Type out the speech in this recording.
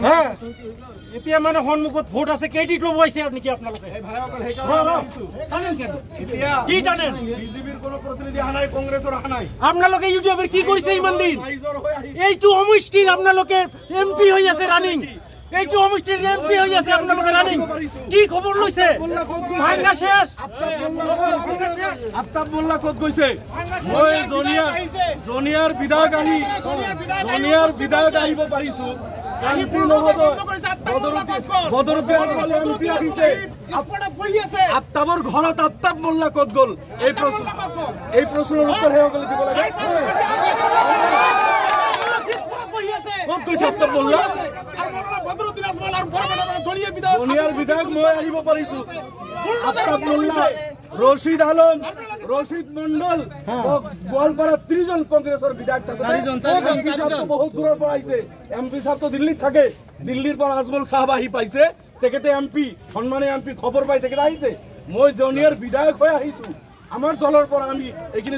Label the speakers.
Speaker 1: হ্যাঁ এতিয়া মানে সন্মুখত ভোট আছে কেইটি ক্লব আছে নেকি আপোনালোকে কি টানেন বিজেপিৰ কোনো প্ৰতিনিধি আহা নাই কংগ্ৰেছৰ আহা নাই আপোনালোকে ইউটিউবৰ কি কৰিছে ইমান দিন এইটো সমষ্টিৰ আপোনালোকে এমপি হৈ আছে ৰানিং এইটো সমষ্টিৰ এমপি হৈ আছে আপোনালোকে ৰানিং কি খবৰ লৈছে ভাঙা শেষ আফতাব মোল্লা ক'ত গৈছে মই জনিয়াৰ বিধায়ক আহিব পাৰিছো আফতাবৰ ঘৰত আফতাব মোল্লা ক'ত গ'ল এই প্ৰশ্নৰ উত্তৰ দিব লাগে ক'ত গৈছে আফতাব মোল্লা জনিয়াৰ বিধায়ক মই আহিব পাৰিছো আফতাব মোল্লা রশিদ আলম রশিদ মন্ডল গোয়ালপাড়া 30 জন কংগ্রেসের বিধায়ক বহুত দূরের পর আইছে এমপি সাহেব তো দিল্লিত থাকে দিল্লির পর আজমল সাহেব আহি পাইছে তেখেতে এমপি সম্মানে এমপি খবর পাই তেখেতে আইছে মই জনিয়ার বিধায়ক হয়ে আহিছো আমার দলের পর আমি এইখিনি